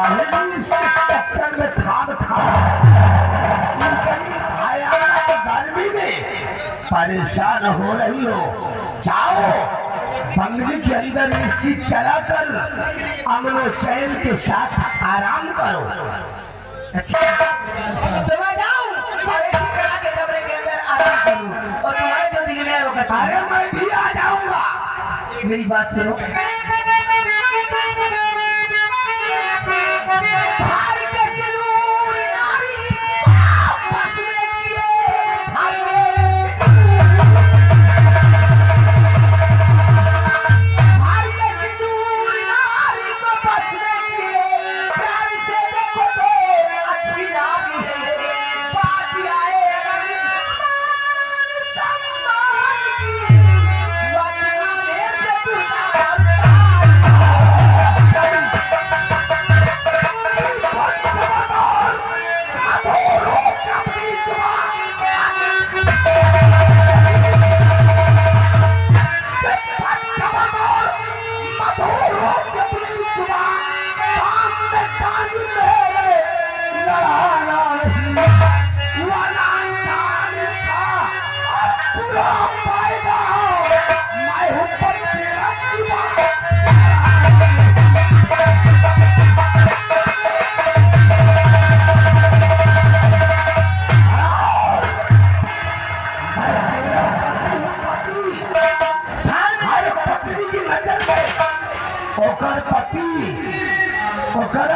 चक्कर में खाब खा गर्मी में परेशान हो रही हो, जाओ बंगले के अंदर एसी चलाकर अमनो चैन के साथ आराम करो। अच्छा तो मैं जाऊं और एसी चला के कमरे के अंदर आराम करूं और तुम्हारे जो दिल में वो बता। अरे मैं भी आ जाऊंगा। मेरी बात सुनो।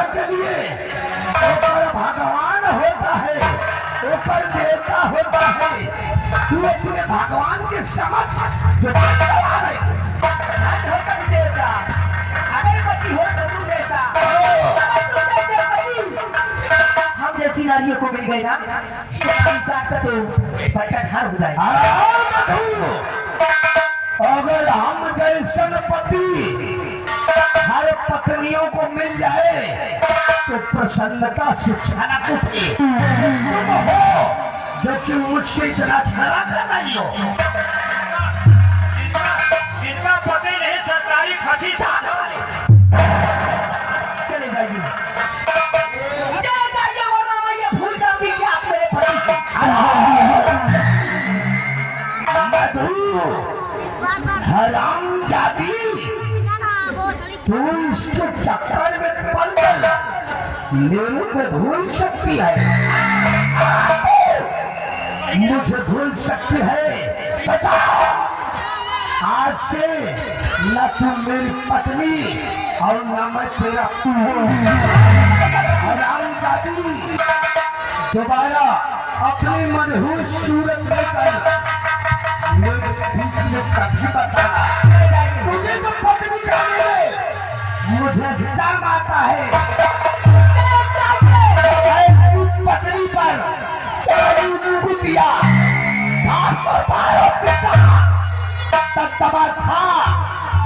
के लिए भगवान होता है, ऊपर देवता होता है। तू अपने भगवान के समक्ष जो देवता अगर पति हो तो तू जैसा हम जैसी नारियों को मिल गई ना तो पट्टाधार हो जाए। अगर हम जैसन पति हर पत्नियों को मिल जाए तो प्रसन्नता से छलक उठे। तुम हो जो कि मुझसे इतना झगड़ा कर रही हो। इनका पति नहीं सरकारी फांसी चले जाइए वरना मैं ये भूल जाऊंगी कि आप मेरे पति हराम जाती तू इसके चक्कर में पड़ गया, मेरे को भूल सकती है, मुझे भूल सकती है। तो आज से न तू मेरी पत्नी और न मैं तेरा हराम जाती। दोबारा अपनी मनहूस सूरत लेकर मेरे बीच में कभी बताना। मुझे तो पत्नी का मुझे शर्म आता है। ऐसी पत्नी पर सारी कुतिया तत्तबा था,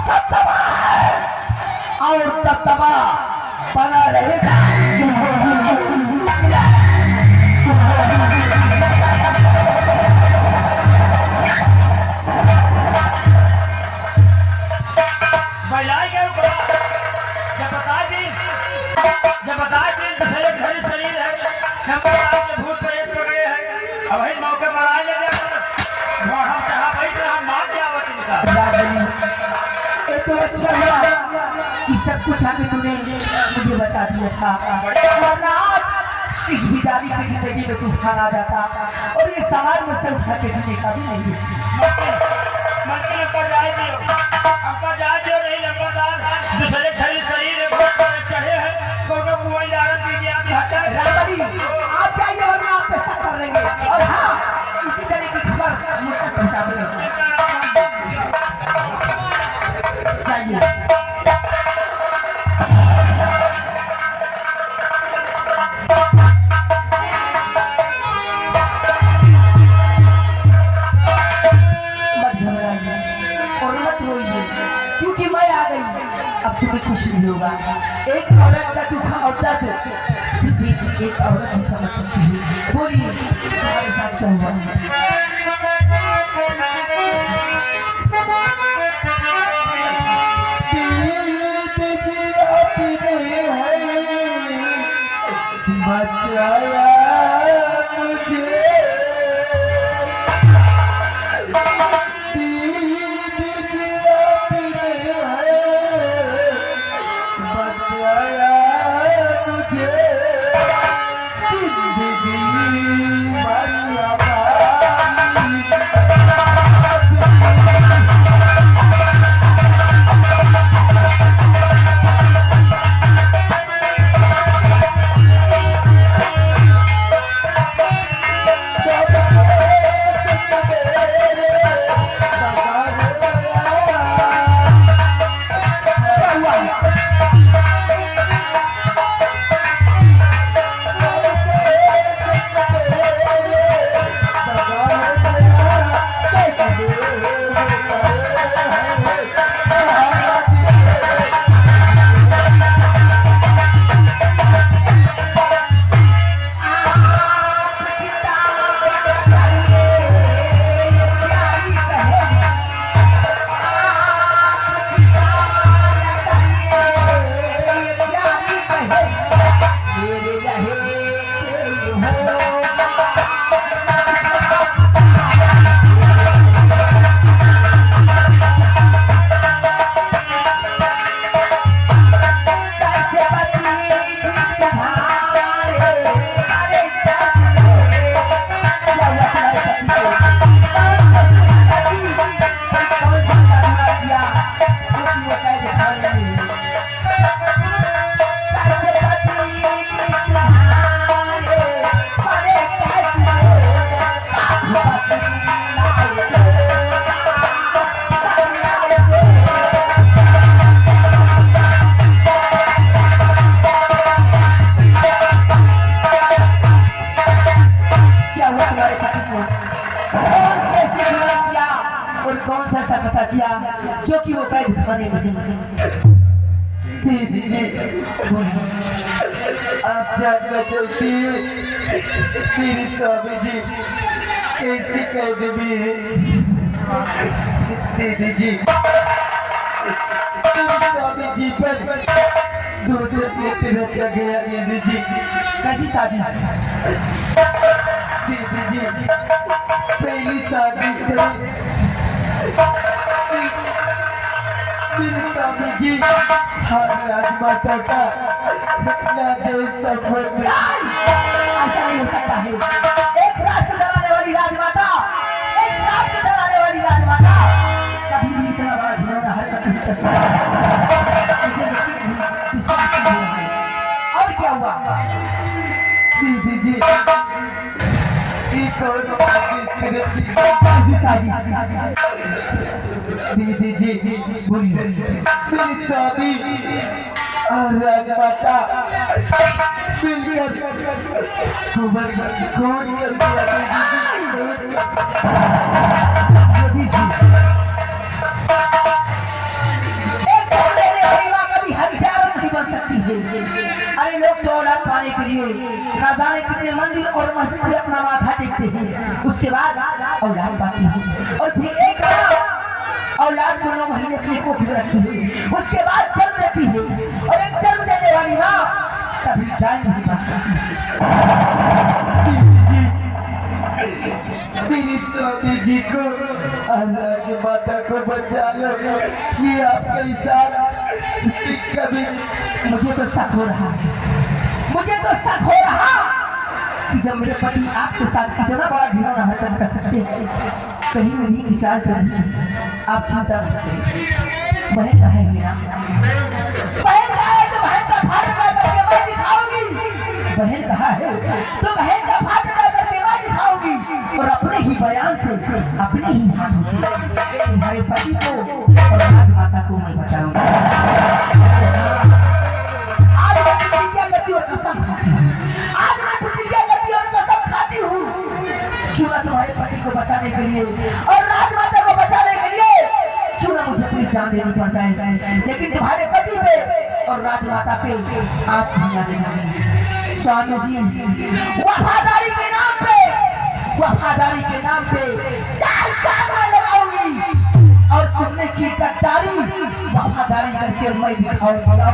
तत्तबा है और तत्तबा बना रहेगा। जब बता दी घर शरीर है हम भूत प्रेत पकड़े हैं। अब वही मौके पर आए ले हम चाहा भाई तो हम मान के आवत ये तो अच्छा हुआ कि सब कुछ आके तूने मुझे बता दिया था, वरना इस बिचारी की जिंदगी में तूफान आ जाता और ये सवाल में से उठा के जीने का भी नहीं। मंत्री पर जाए दियो हमको जाए दियो नहीं लंबादार दूसरे घर शरीर चढ़े हैं कोनो कुआं दारन की रामबली आप जाइए और आप पे शक कर लेंगे और हाँ इसी तरह की खबर मुझ तक पहुंचा देंगे। जाइए मत घबराइए और मत रोइए क्योंकि मैं आ गई। अब तुम्हें कुछ नहीं होगा। एक औरत का दुख और दर्द सिर्फ एक औरत ही समझ सकती है। बोलिए तुम्हारे साथ क्या हुआ? बचाया मुझे दीजिए अपने बचाया मुझे जिंदगी मरिया कौन सा ऐसा कथा किया जो कि वो कैद खाने में जी आप जान में चलती है मेरी स्वामी जी कैसी कैद में है दीदी जी स्वामी जी पर दूसरे प्रीति रचा गया दीदी जी कैसी शादी दीदी जी पहली शादी मेरे स्वामी जी हर राजमाता का सपना जो सफर में ऐसा नहीं हो सकता है। एक राज को चलाने वाली राजमाता कभी भी इतना बड़ा घिनौना हरकत नहीं कर सकती। और क्या हुआ दीदी जी एक और साजिश दीदी जी बोलिए मेरी स्वामी और राजमाता मिलकर कुंवर कौन कर अरे लोग तो औलाद पाने के लिए ना जाने कितने मंदिर और मस्जिद में अपना माथा टेकते हैं, उसके बाद औलाद पाते हैं और फिर एक औलाद को 9 महीने अपने कोख में रखती है, उसके बाद जन्म देती है और एक जन्म देने वाली माँ कभी जान नहीं पा सकती। मेरी स्वामी जी को अनाज माता को बचा लो, ये आपका इशारा कभी मुझे तो शक हो रहा कि जब मेरे पति आपके साथ इतना बड़ा घिनौना हरकत कर सकते हैं कहीं उन्हीं की चाल कर नहीं। आप चिंता मत करिए। बहन कहा है मेरा बहन कहा है तो बहन का फाटका करके मैं दिखाऊंगी। बहन कहा है तो बहन का फाटका करके मैं दिखाऊंगी और अपने ही बयान से अपने ही हाथों से तुम्हारे पति को और राजमाता को मैं बचाऊंगा। आज मैं प्रतिज्ञा करती हूँ और कसम खाती हूँ, आज मैं प्रतिज्ञा करती हूँ और कसम खाती हूँ क्यों ना तुम्हारे पति को बचाने के लिए और राजमाता को बचाने के लिए क्यों ना मुझे अपनी जान देनी पड़ जाए, लेकिन तुम्हारे पति पे और राजमाता पे आप दुनिया देंगे। स्वामी जी वफादारी के नाम पे 4 चांद में लगाऊंगी और तुमने की गद्दारी वफादारी करके मैं दिखाऊंगा।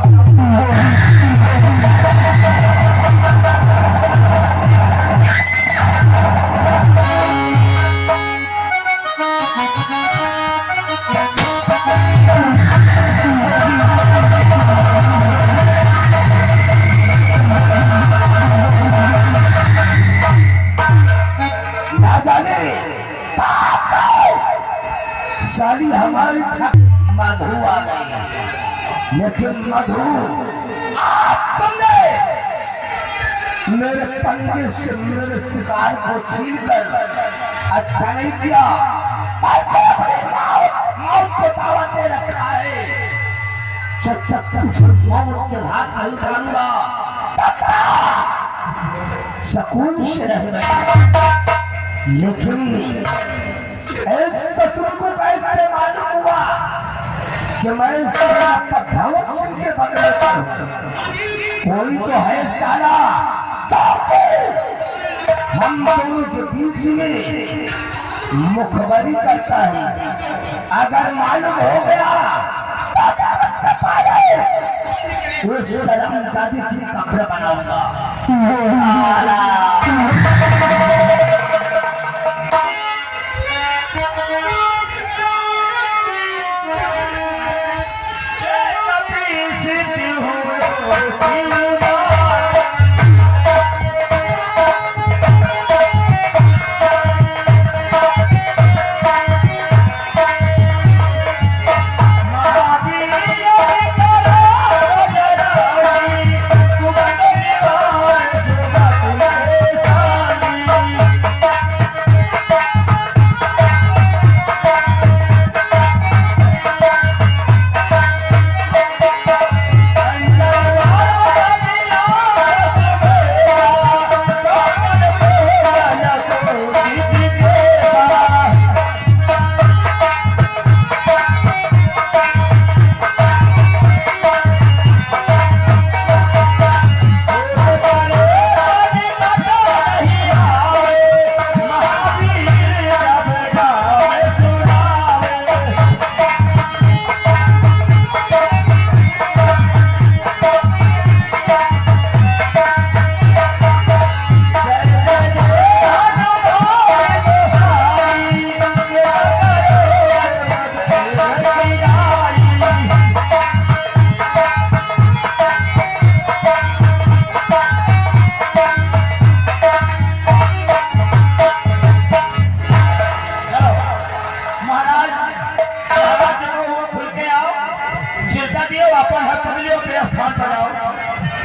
बैठक मधु आ गई, लेकिन मधु आप तुमने मेरे पंजे से मेरे शिकार को छीन कर अच्छा नहीं किया। मौत को दावत दे रखा है, जब तक कुछ मौत के हाथ नहीं उठाऊंगा सुकून से रहेगा। लेकिन इस ससुर को कैसे मालूम हुआ कि मैं साला पठावत सिंह के बगल कोई तो है साला हम दोनों के बीच में मुखबरी करता है। अगर मालूम हो गया तो उस शर्मजादी की कब्र बनाऊंगा।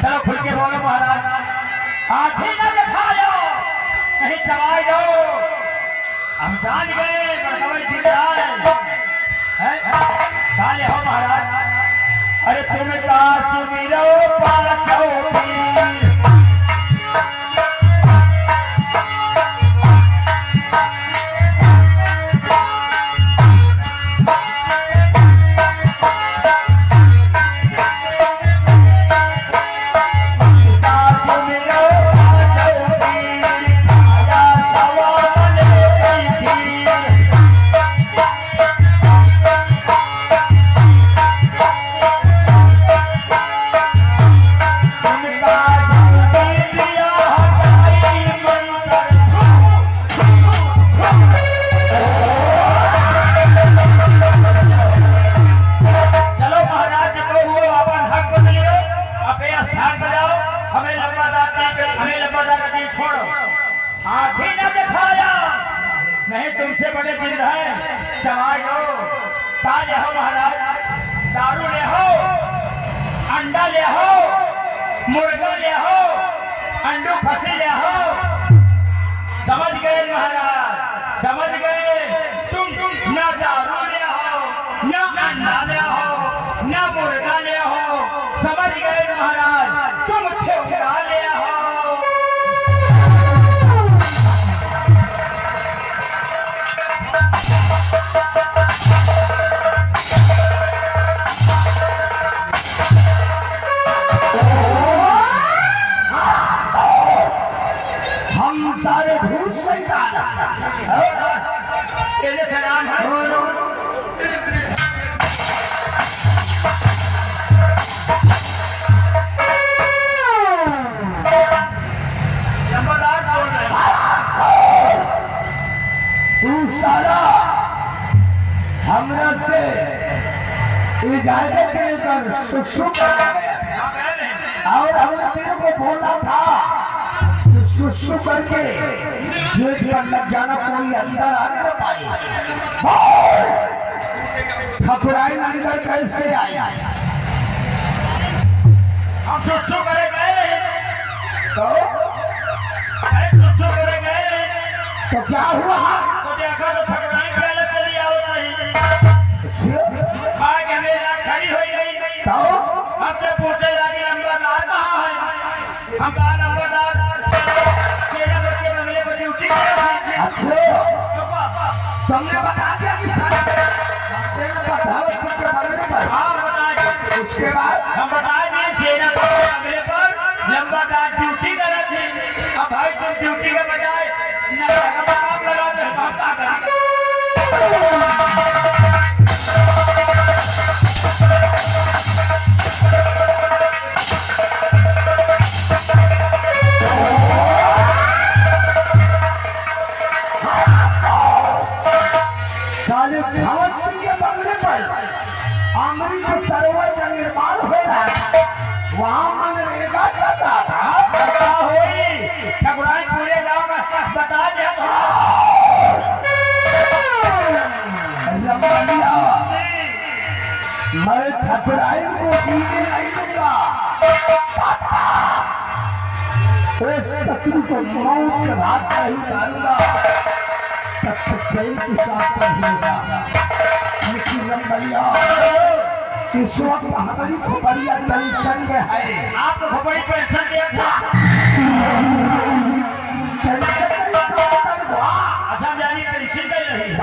चलो खुल के बोलो महाराज, आंखें न दिखाओ, कहीं चबाई दो। हम जान गए बड़कवई जिंदा है। काले हो महाराज, अरे तुम काश मिलो पाछो पीर। आंखें न दिखाया, नहीं तुमसे बड़े जिंद है, चबाई लो। ताजे हो महाराज, दारू ले हो, अंडा ले हो, मुर्गा ले हो, अंडू फंसी ले हो। समझ गए महाराज, समझ गए। तुम ना दारू ले हो, ना अंडा ले हो, ना मुर्गा ले हो। समझ गए महाराज, तुम छोकरा ले हो। हम सारे भूत शैतान तेरे सलाम है। तू सारा हमरा से इजाजत लेकर सुसु करने गया और हमने तेरे को बोला था कि सुसु करके गेट पर लग जाना, कोई अंदर आने न पाए। ठकुराइन अंदर कैसे आया? हम सुसु करे गए रहे तो सुसु करे गए रहे तो क्या हुआ? तो देखा तो ठकुराइन पहले चली आओ नहीं अच्छा, आगे हमें खड़ी हुई नहीं तो हमसे पूछे लगे नंबरदार कहाँ है? हम कहा नंबरदार सेना बच्चे बंगले को ड्यूटी कर रहे हैं। अच्छा, तो पापा तुमने बता दिया कि सेना बधावत के बंगले पर? हाँ बता दिए। उसके बाद हम बता दिए सेना बच्चे बंगले पर नंबरदार ड्यूटी कर रहे थे। अब भाई तुम ड्यूटी के बजाय काम लगाते हो, हम क्या करें? काले भगवत सिंह के बंगले पर अमृत सरोवर का निर्माण हो रहा है, वहाँ मनरेगा चल रहा था। क्या हुई? ठकुराइन पूरे गांव में बता दिया रमनिया, मैं ठकुराइन को जीने नहीं दूंगा। इस शत्रु को मौत के घाट पर ही उतारूंगा, तब तक चैन के साथ रहेगा। लेकिन रमनिया, इस वक्त हमारी खोपड़िया टेंशन में है। आपको बड़ी पेंशन दिया था। टेंशन नहीं तो मतलब हुआ। असम जानी पेंशन दे रही है।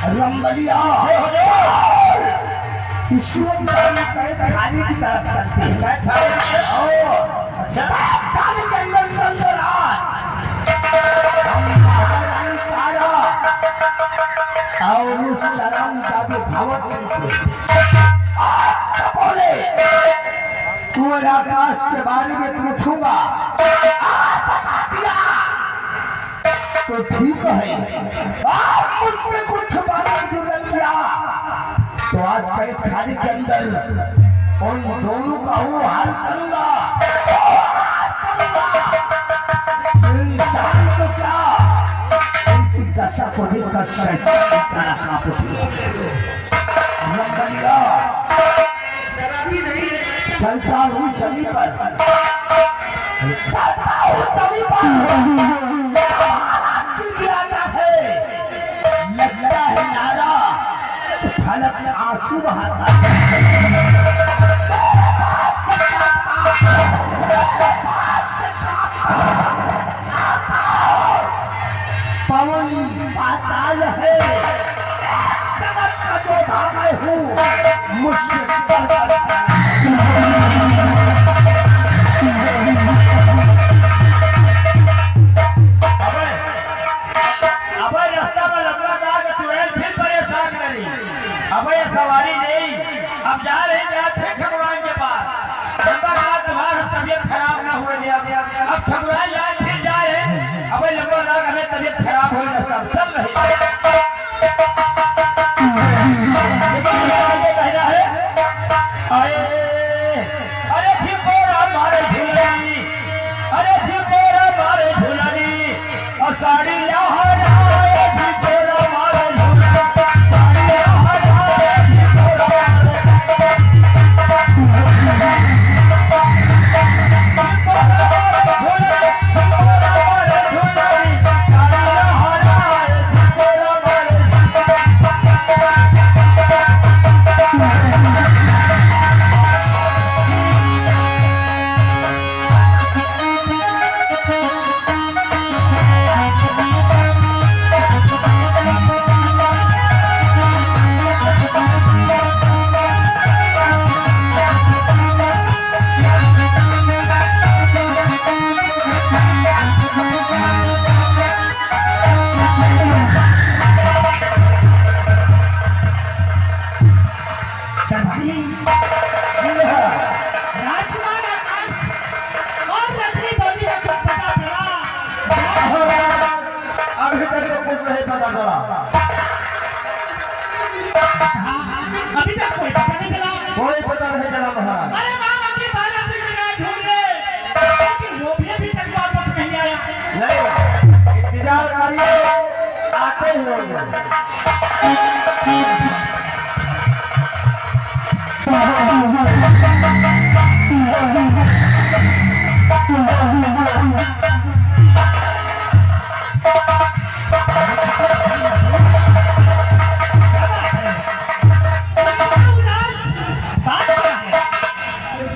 रमबलिया ईश्वर खाने की तरफ चलते हैं। अच्छा खाने के अंदर चल रहा और उस शरम का भी भावक बोले तू आकाश के बारे में पूछूंगा तो ठीक है, मुझसे कुछ बात की जरूरत किया तो आज कई थाली के अंदर उन दोनों का वो हाल करूंगा। इंसान तो क्या, उनकी दशा को देखकर शैतान की तरह कांप उठी। रमबलिया, चलता हूँ जमी पर, चलता हूँ जमी पर, लगता है नारा तो फलक आंसू बहाता पवन पाताल है, जगत का जो धाम मैं हूँ मुझसे सवारी नहीं। अब जा रहे हैं फिर ठकुराइन के पास। तुम्हारा तबीयत खराब ना हुए अब ठकुराइन जाए फिर जा रहे। अब लंबा हमें तबीयत खराब हो जाता चल रही कहना है। अरे छिपोरा मारे झुलनी, अरे छिपोरा मारे झुलनी और साड़ी अभी तक कोई पता नहीं चला। कोई पता नहीं चला महाराज। अरे माम अपनी बाला से जगह ढूंढ रहे, लेकिन वो भी तक वापस नहीं आया। नहीं, इंतजार करिए, आते ही होंगे।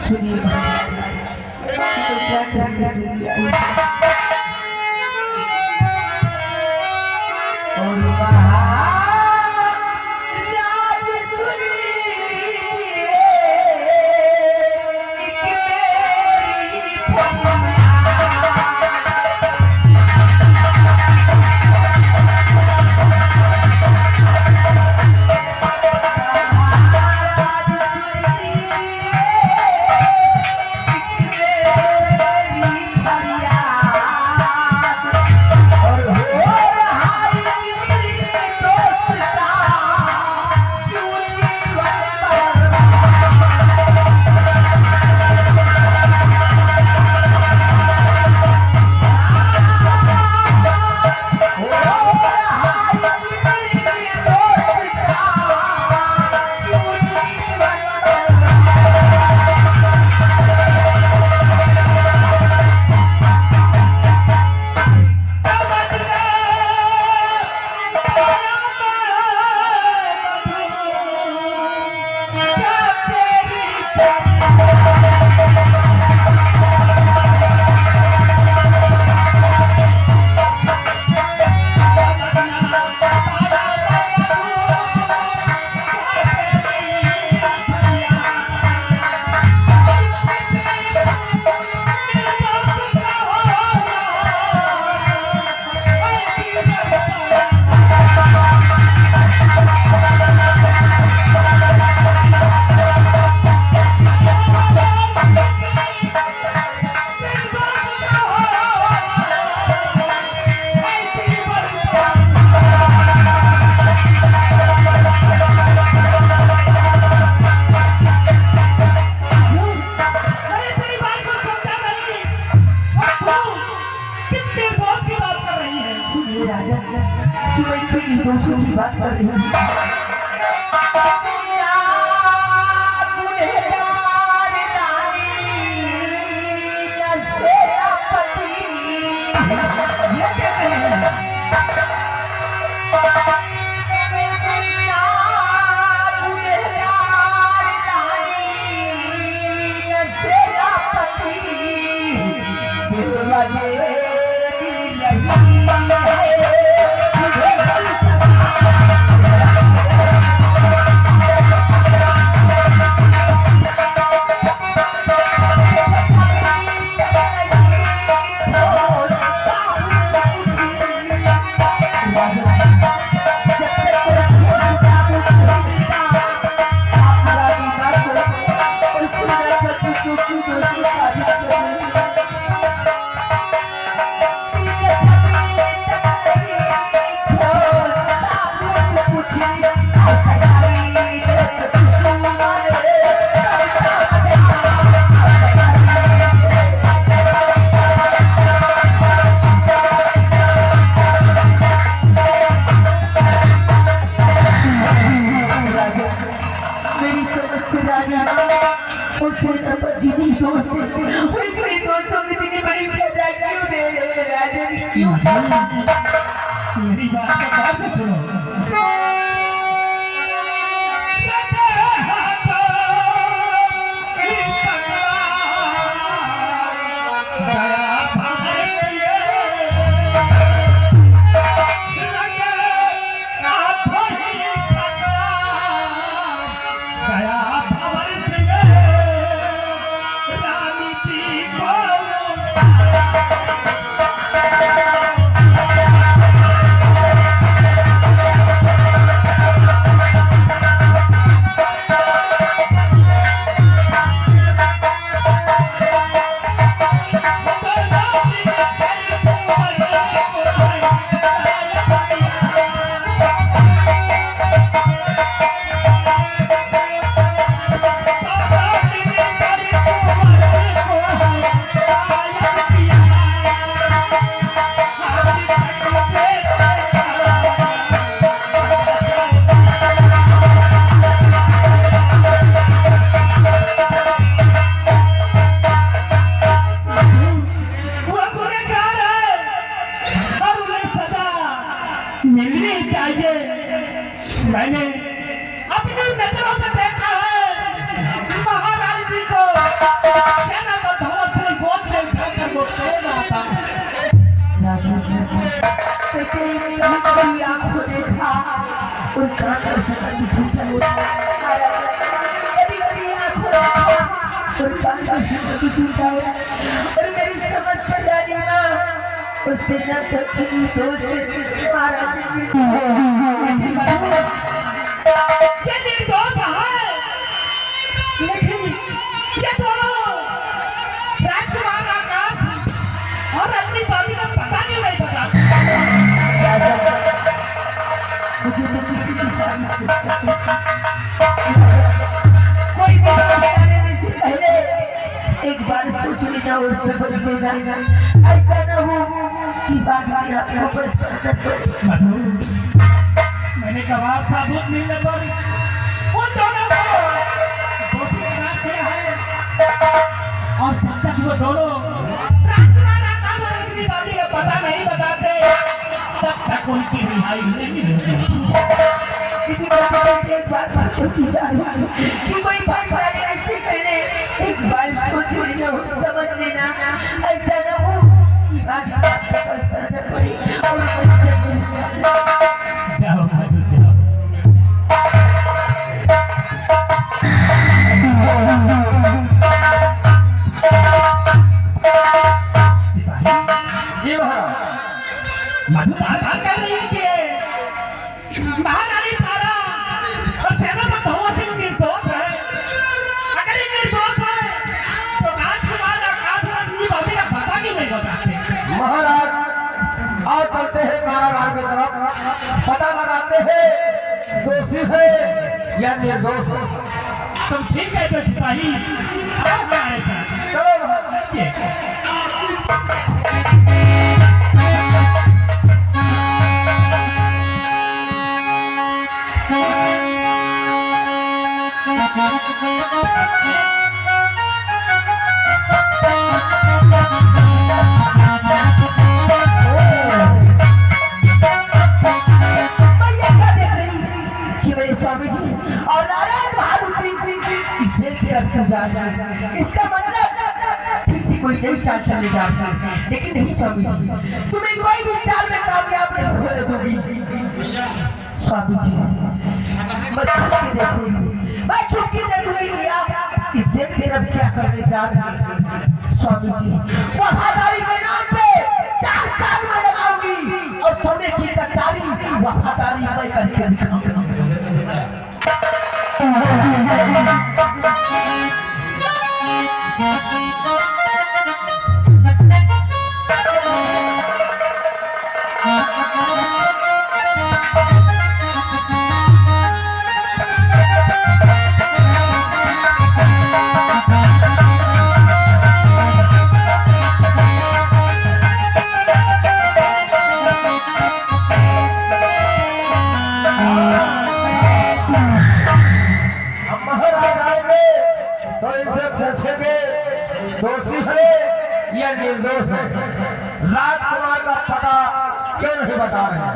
सुनिए तो क्या करने और राज सुनी दोस्तों की बात कर रही हूँ मेरी बात का बात मत सुनो Thank you. अपनी नजरों से देखा है महाराज जी को सेना का धवल से गोद में उठाकर वो प्रेम आता राजू तेरी कभी आंखों देखा और कान का सुना भी झूठा बोला कभी कभी आंखों देखा और कान का सुना भी झूठा बोला और मेरी समझ से जानी ना उससे न बची तो से महाराज ये निर्दोष है लेकिन ये दोनों राजकुमार आकाश और अपनी बाबी का पता नहीं बताते मुझे तो किसी की साजिश कोई भी आने से पहले एक बार सोच लेना और समझ लेना ऐसा न हो कि बाद में आपको पछताना पड़े मधु मैंने जवाब साबुत मिलने पर उन दोनों को दोषी करार दिया है और जब तक वो दोनों राजकुमार आकाश और अपनी बाबी का पता नहीं बताते तब तक उनकी रिहाई नहीं होगी किसी बात एक बात होती जा रही कि कोई बात आने से पहले एक बार सोच लेना और समझ लेना ऐसा न हो कि बाद में आपको पछताना पड़े और बच्चे जाओ मधु जाओ जी मधु बात कर रही है कि महारानी तारा और सेनापति धवल सिंह निर्दोष है अगर ये निर्दोष है तो राजकुमार आकाश और अपनी बाबी का पता क्यों नहीं बताते महाराज आओ चलते हैं कारागार की तरफ पता लगाते हैं दोषी है या निर्दोष है। तुम ठीक है तो सिपाही आओ हमारे साथ चलो महाराज। ये स्वामी जी और नारायण बहादुर सिंह इस जेल की तरफ क्यों जा रहे हैं इसका मतलब फिर से कोई नई चाल चलने जा रही है लेकिन नहीं स्वामी जी तुम्हें कोई भी चाल में कामयाब नहीं होने दूंगी स्वामी जी मैं छुप के देखूंगी मैं छुप के देखूंगी कि आप इस जेल की तरफ क्या करने जा रहे हैं स्वामी जी वफादारी के नाम पे चार चाल में लगाऊंगी और थोड़े की गद्दारी वफादारी मैं करके दिखाऊंगी तो इनसे पूछेंगे दोषी है या निर्दोष है। राजकुमार का पता क्यों नहीं बता रहे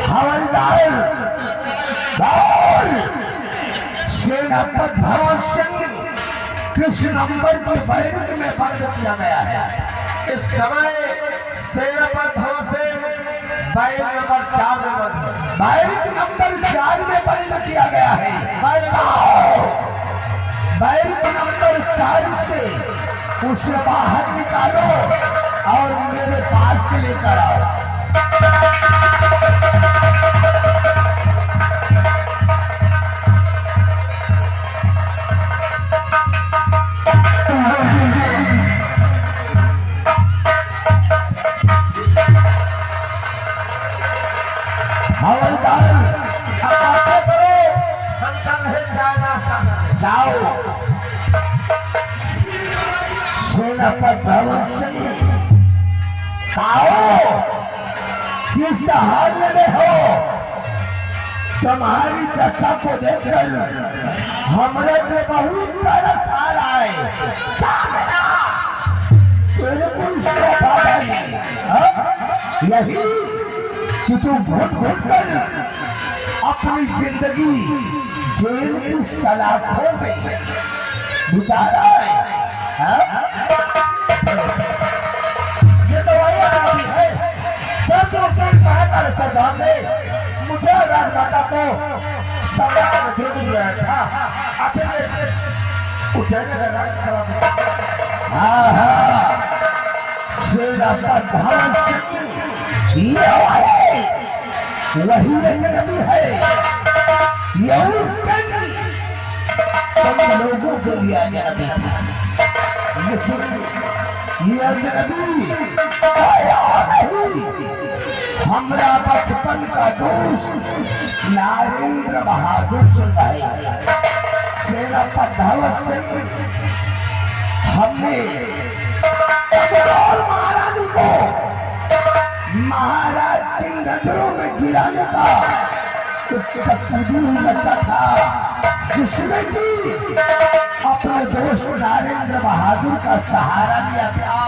हवलदार सेनापति धवल सिंह किस नंबर की बैरक में बंद किया गया है। इस समय सेनापति धवल सिंह बैरक नंबर 4 में बंद बैरक नंबर 4 में बंद किया गया है। बैरक नंबर 4 से उसे बाहर निकालो और मेरे पास से लेकर आओ। हवलदार हम संग जाओ। सेनापति धवल सिंह आओ, किस हाल में हो? तुम्हारी दशा को देखकर हमरे को बहुत तरस आ रहा है। क्या बना तेरे को इसका फायदा नहीं, हाँ? यही कि तू घुट घुट कर अपनी जिंदगी जेल की सलाखों में बिता रहा है, हाँ? ये दवाइयाँ आती है जब उसके महाकाल सरदार ने मुझे राजमाता को सम्राट दे दिया था। आखिर में उज्जैन का राज हाँ हाँ शेरा प्रधान ये वाले वही अजनबी है। ये उस दिन तुम लोगों के लिए अजनबी था, लेकिन ये अजनबी आया नहीं। हमरा बचपन का दोस्त नरेंद्र बहादुर सिंह है। शेरा प्रधान सिंह हमने और महारानी को महाराज की नजरों में गिराने का तकदीर रचा था, जिसमें कि अपने दोस्त नरेंद्र बहादुर का सहारा लिया था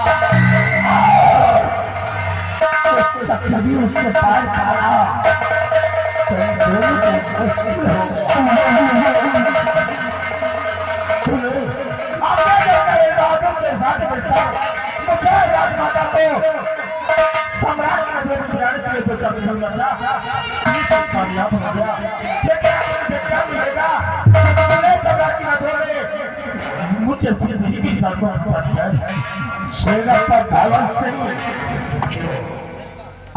और चक्रवी उससे पार पाला तो दोनों को मुश्किल हो गया। साथ मिलता मुझे राजमाता को सम्राट में देवी गिराने के लिए तो कभी नहीं बचा। कामयाब हो गया, लेकिन मुझे क्या मिलेगा? सम्राट की नजरों में मुझे सीधी भी सड़कों पर फंस गए। शेरा प्रधान सिंह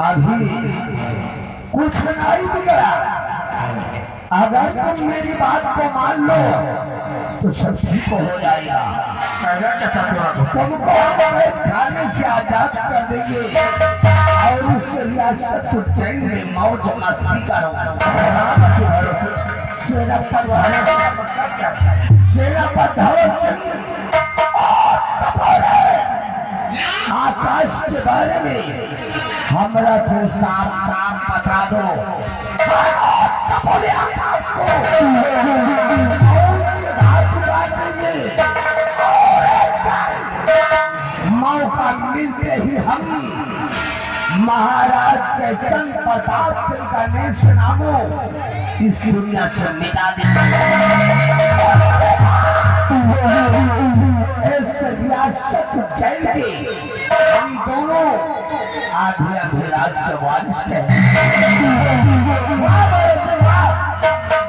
अभी कुछ नहीं बिगड़ा। अगर तुम मेरी बात को मान लो तो सब ठीक हो जाएगा। तुमको हमारे खाने से आजाद कर देंगे और इस रियासत उज्जैन में मौज मस्ती करो। शेरा प्रधान सिंह आकाश के बारे में हमरा से साफ साफ बता दो। बोले आकाश को मौका मिलते ही हम महाराज चैतन्य प्रताप सिंह का नेशनामो इस दुनिया से मिटा देंगे। इस रियासत उज्जैन के हम दोनों आधे आधे राज के वारिस हैं।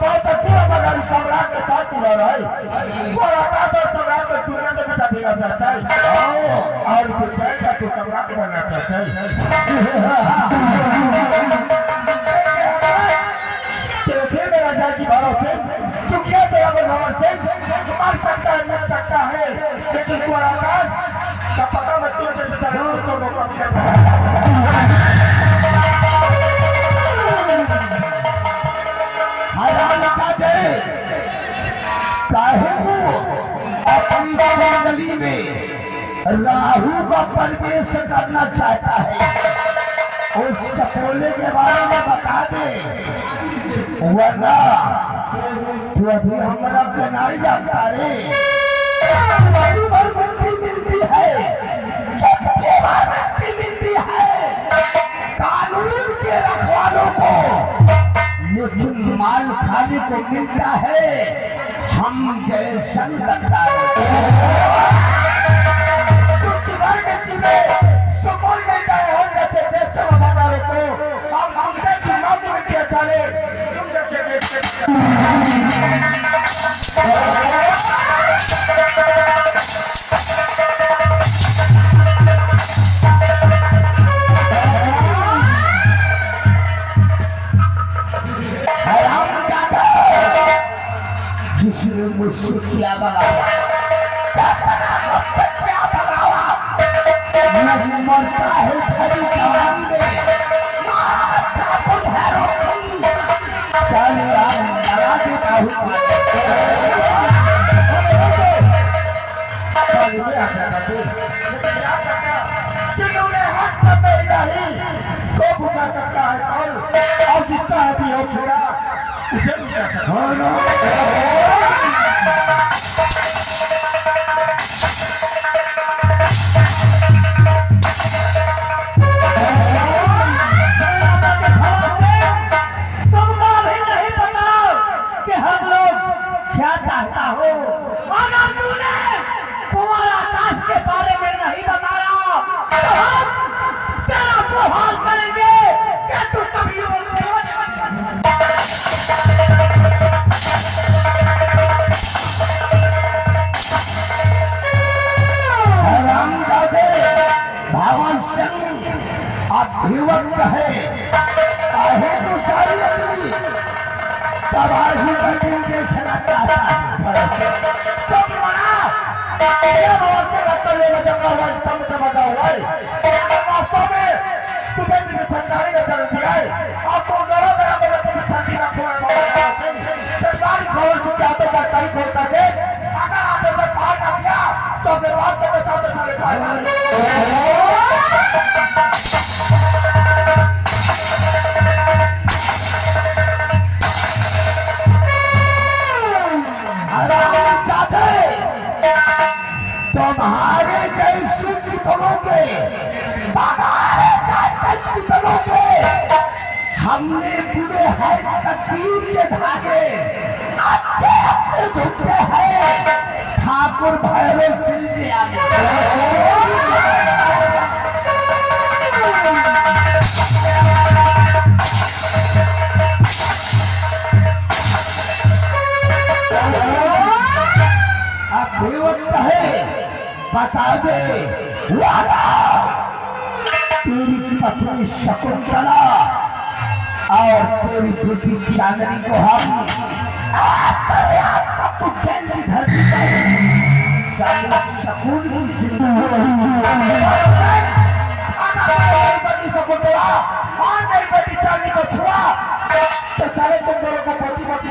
बहुत अच्छा लगा सम्राट के साथ पूरा रहा है। सम्राट को दुनिया में बिता देना चाहता है और इसे जय का तो सम्राट बनना चाहता है। मेरा जाति भरोसे तू क्या तेरा भरोसे मर सकता है, मिल सकता है, लेकिन तू आकाश का पता मत तो काहे को अपनी कुंडली में राहु का प्रवेश करना चाहता है। उस सपोले के बारे में बता दे, वरना तू अभी हमारा नहीं जानता रे। मुक्ति मिलती है, मुक्ति मिलती है कानून के रखवालों को, लेकिन माल खाने को मिलता है हम जैसन करता सुकून मिलता है हम जैसे देश के वफादारों को और हम जैसी नौकरी मिलती है साले तुम जैसे देश के। जिसने मुझसे किया बगावा मरता है खड़ी जवानी में चले आप लगा देता हूँ। तो बुझा सकता है और जिसका है भी हो उसे भी कर सकता हाँ ना? तुमको भी नहीं पता कि हम लोग क्या चाहता हो। अगर तूने कुंवर आकाश के बारे में नहीं बताया तो हम तेरा वो हाल करेंगे कि तू कभी हरामजादे भावन सिंह अभिवक्त है, आहे तो सारी अपनी तबाही का दिन देखना चाहता है। चौक बना ये बात से रखकर ले जंगल हुआ स्तंभ से बचा हुआ है। वास्तव में तुझे भी ठंडाई का जरूरत है और तुम जरा मेरा मेरा तुम्हें ठंडी का खोल सरकारी खोल तू क्या तो करता ही खोलता दे। अगर आपने से बाहर ना दिया तो अपने बात के सामने सारे भाई तुम्हारे जैसे कितनों के तुम्हारे जैसे कितनों के हमने बुरे हैं तकदीर के धागे अच्छे अच्छे झुकते हैं ठाकुर भैरव सिंह के आगे। अभिवक्त है, बता दे वादा तेरी पत्नी शकुंतला और तेरी बेटी चांदनी को हम आज तक तो चैन की धरती पर सकून की बड़ी शकुंतला और मेरी बेटी चांदनी को छुआ तो सारे तुम दोनों को पोती पोती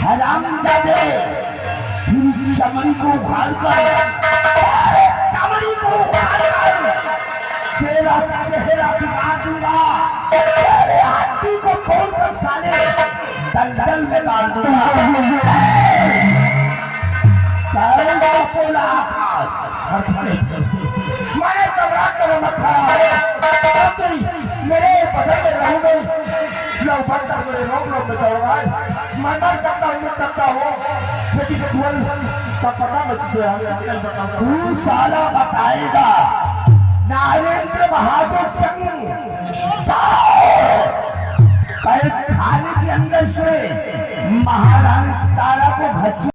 हरामजादे तेरी चमड़ी को उखाड़ कर चमड़ी को उखाड़ कर तेरा चेहरा दिखा दूंगा, तेरे हड्डी को तोड़कर साले दलदल में डाल दूंगा। कैसा बोला आकाश मैंने घबरा कर रखा मेरे बदल में रहूंगे लोग बनकर मेरे रोक रोक में दौड़ा मैं मर सकता हूँ मिल सकता हूँ लेकिन केवल का पता मैं तुझे तू साला बताएगा नरेंद्र बहादुर चंग खाने के अंदर से महारानी तारा को घसी